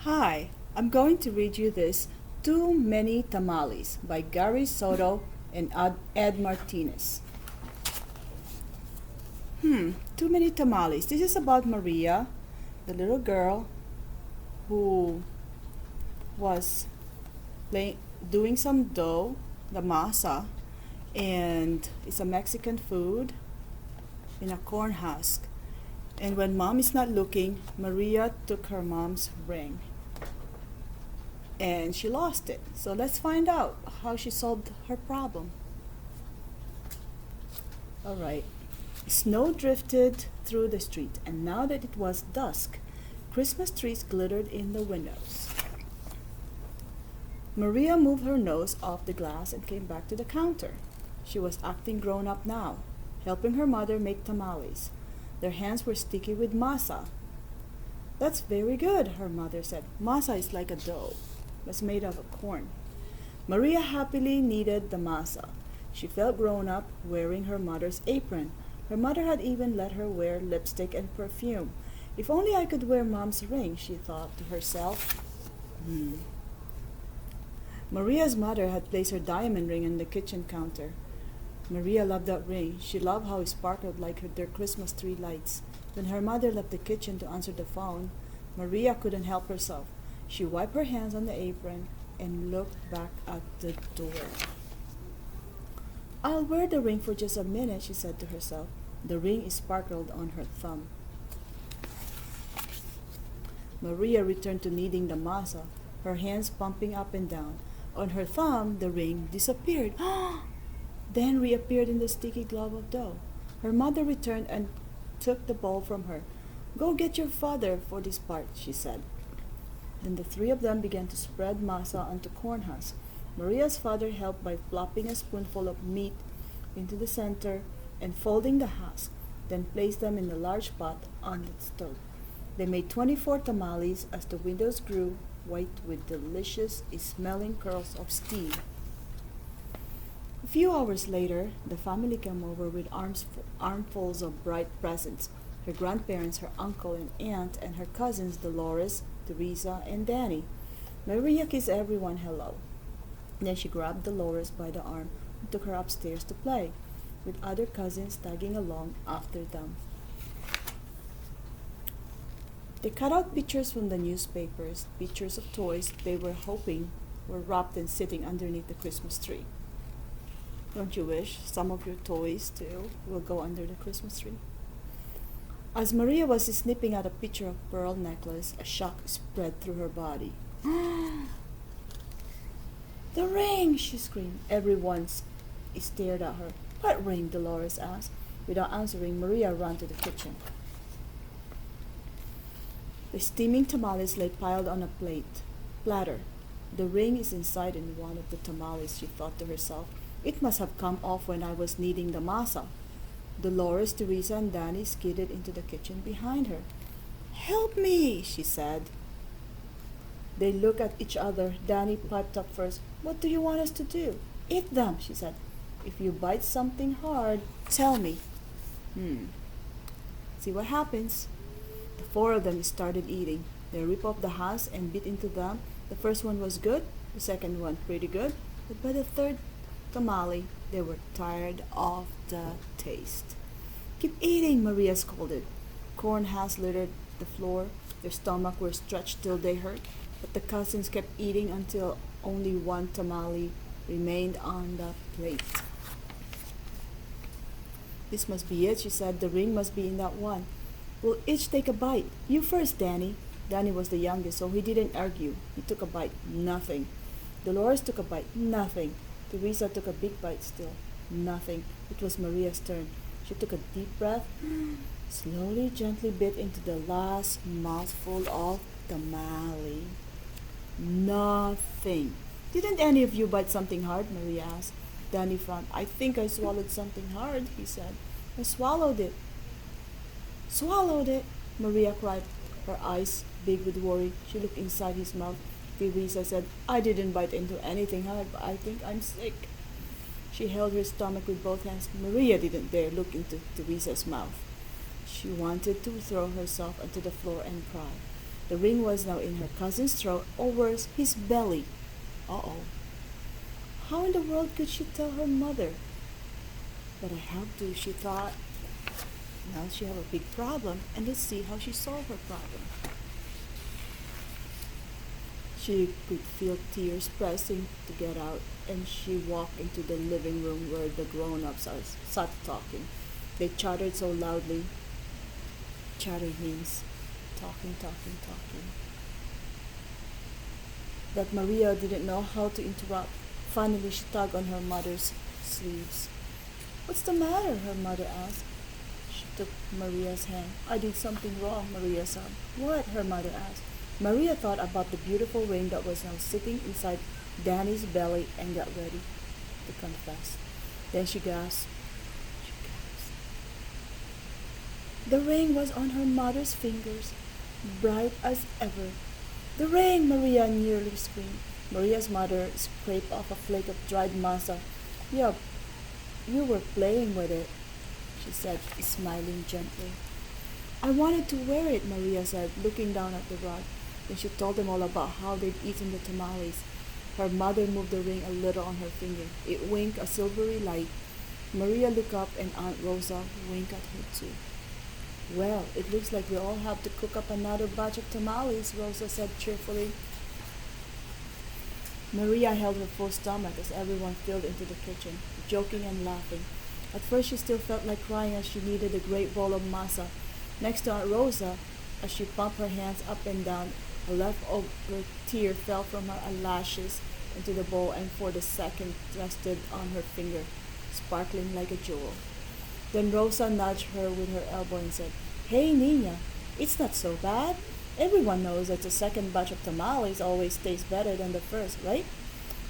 Hi, I'm going to read you this Too Many Tamales by Gary Soto and Ed Martinez. Too Many Tamales. This is about Maria, the little girl who was play, doing some dough, the masa, and it's a Mexican food in a corn husk. And when mom is not looking, Maria took her mom's ring and she lost it. So let's find out how she solved her problem. All right. Snow drifted through the street, and now that it was dusk, Christmas trees glittered in the windows. Maria moved her nose off the glass and came back to the counter. She was acting grown up now, helping her mother make tamales. Their hands were sticky with masa. That's very good, her mother said. Masa is like a dough. It was made of corn. Maria happily kneaded the masa. She felt grown up wearing her mother's apron. Her mother had even let her wear lipstick and perfume. If only I could wear mom's ring, she thought to herself. Maria's mother had placed her diamond ring on the kitchen counter. Maria loved that ring. She loved how it sparkled like their Christmas tree lights. When her mother left the kitchen to answer the phone, Maria couldn't help herself. She wiped her hands on the apron and looked back at the door. I'll wear the ring for just a minute, she said to herself. The ring sparkled on her thumb. Maria returned to kneading the masa, her hands pumping up and down. On her thumb, the ring disappeared. Then reappeared in the sticky glob of dough. Her mother returned and took the bowl from her. Go get your father for this part, she said. Then the three of them began to spread masa onto corn husks. Maria's father helped by plopping a spoonful of meat into the center and folding the husk, then placed them in the large pot on the stove. They made 24 tamales as the windows grew white with delicious smelling curls of steam. A few hours later, the family came over with armfuls of bright presents. Her grandparents, her uncle and aunt, and her cousins Dolores, Teresa, and Danny. Maria kissed everyone hello. Then she grabbed Dolores by the arm and took her upstairs to play, with other cousins tagging along after them. They cut out pictures from the newspapers, pictures of toys they were hoping were wrapped and sitting underneath the Christmas tree. Don't you wish some of your toys, too, will go under the Christmas tree? As Maria was snipping at a picture of pearl necklace, a shock spread through her body. The ring! She screamed. Everyone stared at her. What ring? Dolores asked. Without answering, Maria ran to the kitchen. The steaming tamales lay piled on a platter. The ring is inside in one of the tamales, she thought to herself. It must have come off when I was kneading the masa. Dolores, Teresa, and Danny skidded into the kitchen behind her. Help me, she said. They looked at each other. Danny piped up first. What do you want us to do? Eat them, she said. If you bite something hard, tell me. See what happens. The four of them started eating. They ripped off the husk and bit into them. The first one was good, the second one pretty good, but by the third tamale, they were tired of the taste. Keep eating, Maria scolded. Corn husks littered the floor. Their stomachs were stretched till they hurt, but the cousins kept eating until only one tamale remained on the plate. This must be it, she said. The ring must be in that one. We'll each take a bite. You first, Danny. Danny was the youngest, so he didn't argue. He took a bite. Nothing. Dolores took a bite. Nothing. Teresa took a big bite still. Nothing. It was Maria's turn. She took a deep breath, slowly, gently bit into the last mouthful of tamale. Nothing. Didn't any of you bite something hard? Maria asked. Danny frowned. I think I swallowed something hard, he said. I swallowed it. Swallowed it, Maria cried, her eyes big with worry. She looked inside his mouth. Teresa said, I didn't bite into anything hard, but I think I'm sick. She held her stomach with both hands. Maria didn't dare look into Teresa's mouth. She wanted to throw herself onto the floor and cry. The ring was now in her cousin's throat, or worse, his belly. Uh-oh. How in the world could she tell her mother? But I have to, she thought. Now she have a big problem, and let's see how she solved her problem. She could feel tears pressing to get out, and she walked into the living room where the grown-ups sat talking. They chattered so loudly. Chatter means talking, talking, talking. That Maria didn't know how to interrupt. Finally, she tugged on her mother's sleeves. What's the matter? Her mother asked. She took Maria's hand. I did something wrong, Maria sobbed. What? Her mother asked. Maria thought about the beautiful ring that was now sitting inside Danny's belly and got ready to confess. Then she gasped. She gasped. The ring was on her mother's fingers, bright as ever. The ring! Maria nearly screamed. Maria's mother scraped off a flake of dried masa. Yeah, you were playing with it, she said, smiling gently. I wanted to wear it, Maria said, looking down at the rug. Then she told them all about how they'd eaten the tamales. Her mother moved the ring a little on her finger. It winked a silvery light. Maria looked up and Aunt Rosa winked at her too. Well, it looks like we all have to cook up another batch of tamales, Rosa said cheerfully. Maria held her full stomach as everyone filed into the kitchen, joking and laughing. At first she still felt like crying as she kneaded a great bowl of masa. Next to Aunt Rosa, as she pumped her hands up and down, a leftover tear fell from her eyelashes into the bowl and for the second rested on her finger, sparkling like a jewel. Then Rosa nudged her with her elbow and said, Hey, Nina, it's not so bad. Everyone knows that the second batch of tamales always tastes better than the first, right?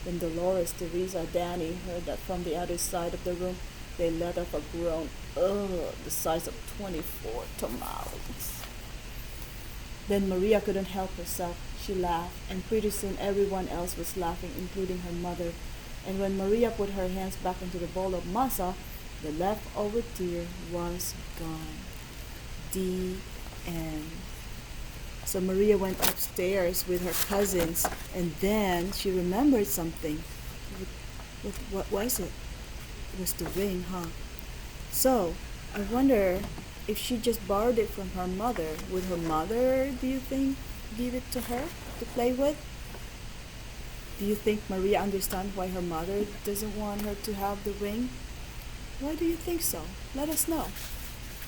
When Dolores, Teresa, Danny heard that from the other side of the room, they let off a groan. Ugh, the size of 24 tamales. Then Maria couldn't help herself. She laughed, and pretty soon everyone else was laughing, including her mother. And when Maria put her hands back into the bowl of masa, the leftover tear was gone. The end. So Maria went upstairs with her cousins, and then she remembered something. What was it? It was the ring, huh? So, I wonder if she just borrowed it from her mother. Would her mother, do you think, give it to her to play with? Do you think Maria understands why her mother doesn't want her to have the ring? Why do you think so? Let us know.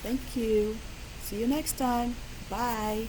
Thank you. See you next time. Bye.